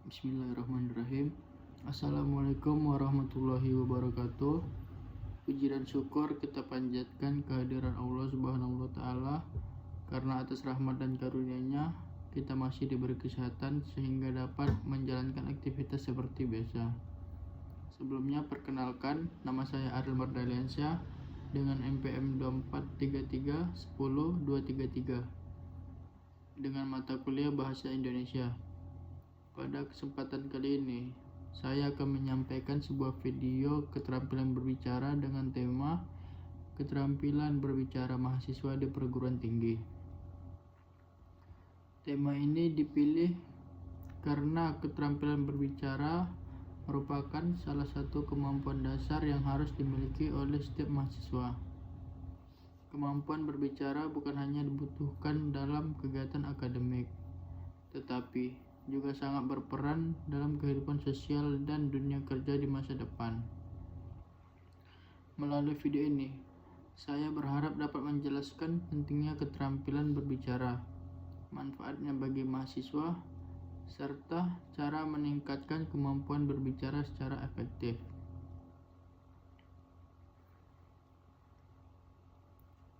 Bismillahirrahmanirrahim. Assalamualaikum warahmatullahi wabarakatuh. Puji dan syukur kita panjatkan kehadiran Allah Subhanahu wa Ta'ala, karena atas rahmat dan karunia-Nya kita masih diberi kesehatan sehingga dapat menjalankan aktivitas seperti biasa. Sebelumnya perkenalkan, nama saya Ariel Mardaliansyah dengan NPM 243310233 dengan mata kuliah Bahasa Indonesia. Pada kesempatan kali ini, saya akan menyampaikan sebuah video keterampilan berbicara dengan tema keterampilan berbicara mahasiswa di perguruan tinggi. Tema ini dipilih karena keterampilan berbicara merupakan salah satu kemampuan dasar yang harus dimiliki oleh setiap mahasiswa. Kemampuan berbicara bukan hanya dibutuhkan dalam kegiatan akademik, tetapi juga sangat berperan dalam kehidupan sosial dan dunia kerja di masa depan. Melalui video ini, saya berharap dapat menjelaskan pentingnya keterampilan berbicara, manfaatnya bagi mahasiswa, serta cara meningkatkan kemampuan berbicara secara efektif.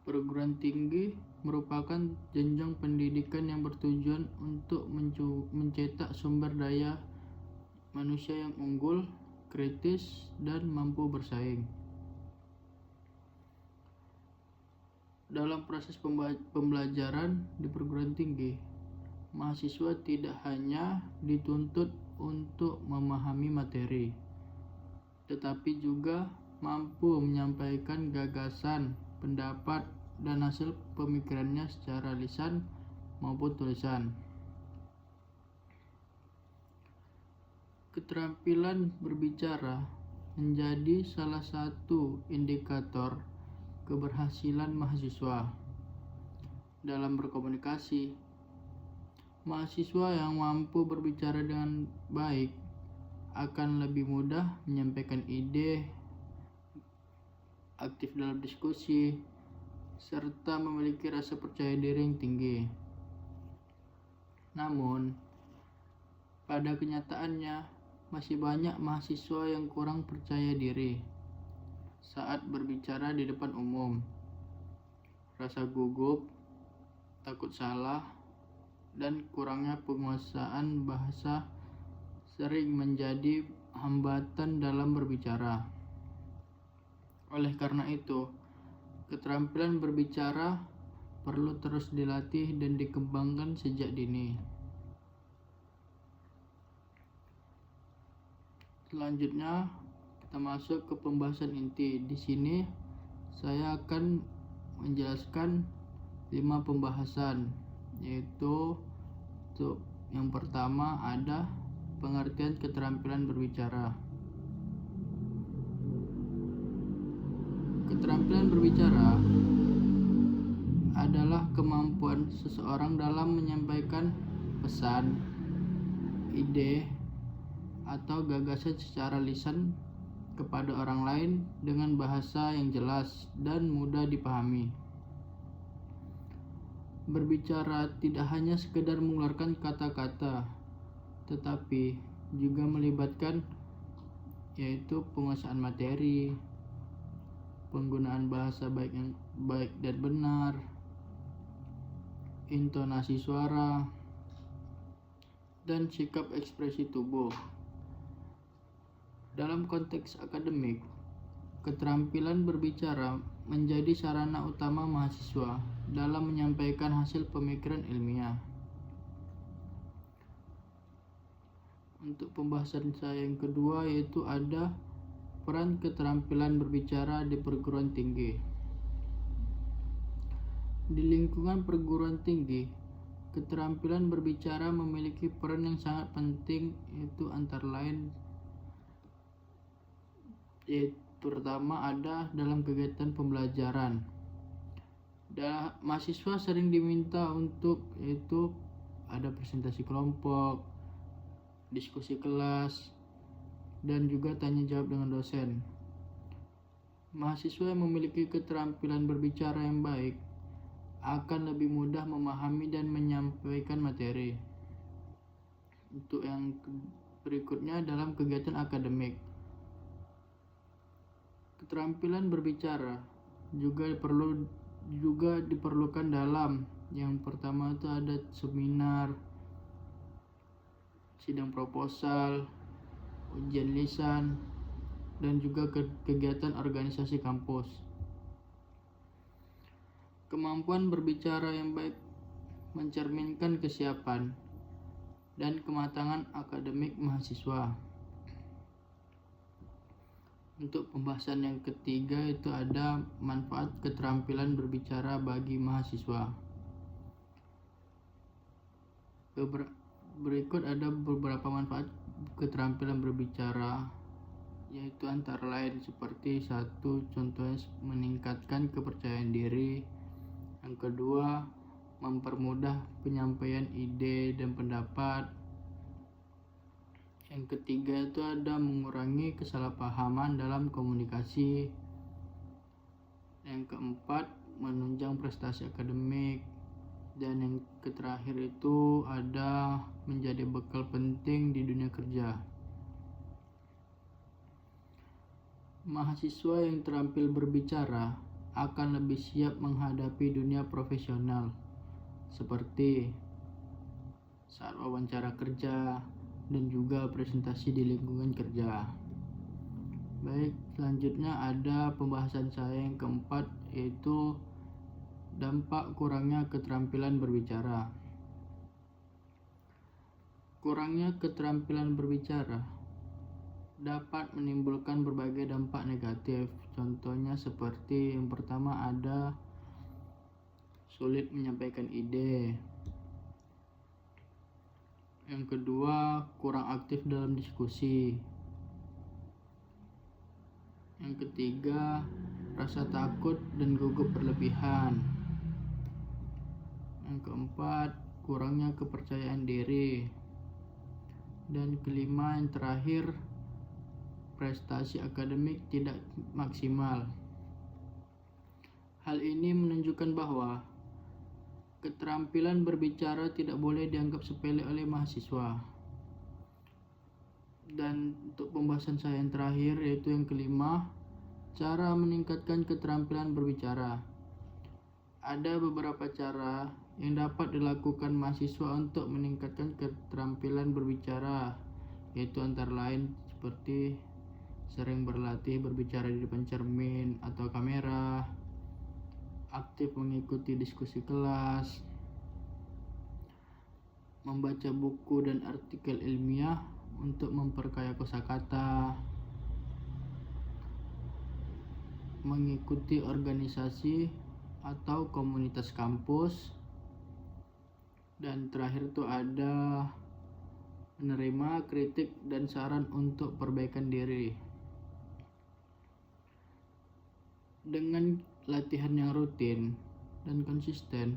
Perguruan tinggi merupakan jenjang pendidikan yang bertujuan untuk mencetak sumber daya manusia yang unggul, kritis, dan mampu bersaing. Dalam proses pembelajaran di perguruan tinggi, mahasiswa tidak hanya dituntut untuk memahami materi, tetapi juga mampu menyampaikan gagasan, pendapat, dan hasil pemikirannya secara lisan maupun tulisan. Keterampilan berbicara menjadi salah satu indikator keberhasilan mahasiswa dalam berkomunikasi. Mahasiswa yang mampu berbicara dengan baik akan lebih mudah menyampaikan ide, aktif dalam diskusi, serta memiliki rasa percaya diri yang tinggi. Namun, pada kenyataannya masih banyak mahasiswa yang kurang percaya diri saat berbicara di depan umum. Rasa gugup, takut salah, dan kurangnya penguasaan bahasa sering menjadi hambatan dalam berbicara. Oleh karena itu, keterampilan berbicara perlu terus dilatih dan dikembangkan sejak dini. Selanjutnya, kita masuk ke pembahasan inti. Di sini saya akan menjelaskan 5 pembahasan, yaitu untuk yang pertama ada pengertian keterampilan berbicara. Keterampilan berbicara adalah kemampuan seseorang dalam menyampaikan pesan, ide, atau gagasan secara lisan kepada orang lain dengan bahasa yang jelas dan mudah dipahami. Berbicara tidak hanya sekedar mengeluarkan kata-kata, tetapi juga melibatkan yaitu penguasaan materi, penggunaan bahasa baik dan benar, intonasi suara, dan sikap ekspresi tubuh. Dalam konteks akademik, keterampilan berbicara menjadi sarana utama mahasiswa dalam menyampaikan hasil pemikiran ilmiah. Untuk pembahasan saya yang kedua, yaitu ada peran keterampilan berbicara di perguruan tinggi. Di lingkungan perguruan tinggi, keterampilan berbicara memiliki peran yang sangat penting, yaitu antara lain pertama ada dalam kegiatan pembelajaran. Mahasiswa sering diminta untuk yaitu ada presentasi kelompok, diskusi kelas, dan juga tanya jawab dengan dosen. Mahasiswa yang memiliki keterampilan berbicara yang baik akan lebih mudah memahami dan menyampaikan materi. Untuk yang berikutnya dalam kegiatan akademik. Keterampilan berbicara juga diperlukan dalam yang pertama itu ada seminar, sidang proposal, ujian lisan, dan juga kegiatan organisasi kampus. Kemampuan berbicara yang baik mencerminkan kesiapan dan kematangan akademik mahasiswa. Untuk pembahasan yang ketiga itu ada manfaat keterampilan berbicara bagi mahasiswa. Berikut ada beberapa manfaat keterampilan berbicara, yaitu antara lain seperti satu, contohnya meningkatkan kepercayaan diri. Yang kedua, mempermudah penyampaian ide dan pendapat. Yang ketiga itu ada mengurangi kesalahpahaman dalam komunikasi. Yang keempat, menunjang prestasi akademik. Dan yang terakhir itu ada menjadi bekal penting di dunia kerja. Mahasiswa yang terampil berbicara akan lebih siap menghadapi dunia profesional, seperti saat wawancara kerja dan juga presentasi di lingkungan kerja. Baik, selanjutnya ada pembahasan saya yang keempat, yaitu dampak kurangnya keterampilan berbicara. Kurangnya keterampilan berbicara dapat menimbulkan berbagai dampak negatif. Contohnya seperti yang pertama ada sulit menyampaikan ide. Yang kedua, kurang aktif dalam diskusi. Yang ketiga, rasa takut dan gugup berlebihan. Yang keempat, kurangnya kepercayaan diri. Dan kelima, yang terakhir, prestasi akademik tidak maksimal. Hal ini menunjukkan bahwa keterampilan berbicara tidak boleh dianggap sepele oleh mahasiswa. Dan untuk pembahasan saya yang terakhir, yaitu yang kelima, cara meningkatkan keterampilan berbicara. Ada beberapa cara yang dapat dilakukan mahasiswa untuk meningkatkan keterampilan berbicara, yaitu antara lain seperti sering berlatih berbicara di depan cermin atau kamera, aktif mengikuti diskusi kelas, membaca buku dan artikel ilmiah untuk memperkaya kosakata, mengikuti organisasi atau komunitas kampus, dan terakhir itu ada menerima kritik dan saran untuk perbaikan diri. Dengan latihan yang rutin dan konsisten,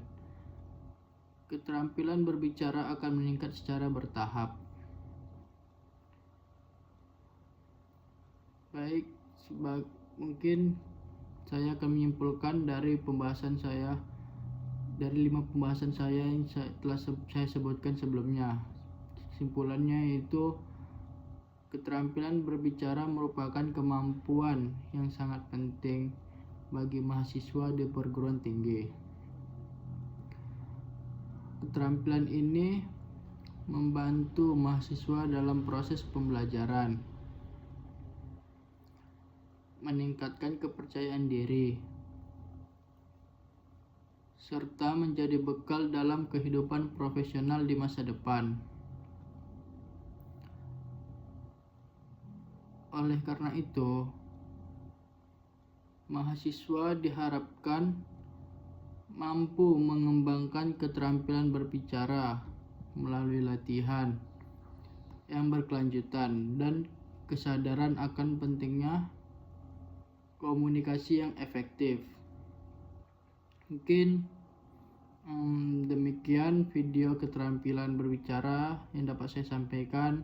keterampilan berbicara akan meningkat secara bertahap. Baik, mungkin saya akan menyimpulkan dari pembahasan saya, dari 5 pembahasan saya yang telah saya sebutkan sebelumnya. Kesimpulannya yaitu keterampilan berbicara merupakan kemampuan yang sangat penting bagi mahasiswa di perguruan tinggi. Keterampilan ini membantu mahasiswa dalam proses pembelajaran, meningkatkan kepercayaan diri, serta menjadi bekal dalam kehidupan profesional di masa depan. Oleh karena itu, mahasiswa diharapkan mampu mengembangkan keterampilan berbicara melalui latihan yang berkelanjutan dan kesadaran akan pentingnya komunikasi yang efektif. Mungkin demikian video keterampilan berbicara yang dapat saya sampaikan.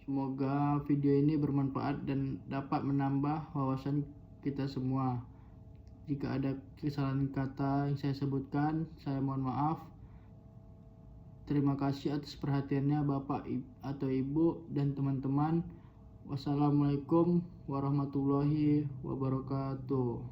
Semoga video ini bermanfaat dan dapat menambah wawasan kita semua. Jika ada kesalahan kata yang saya sebutkan, saya mohon maaf. Terima kasih atas perhatiannya Bapak atau Ibu dan teman-teman. Wassalamualaikum warahmatullahi wabarakatuh.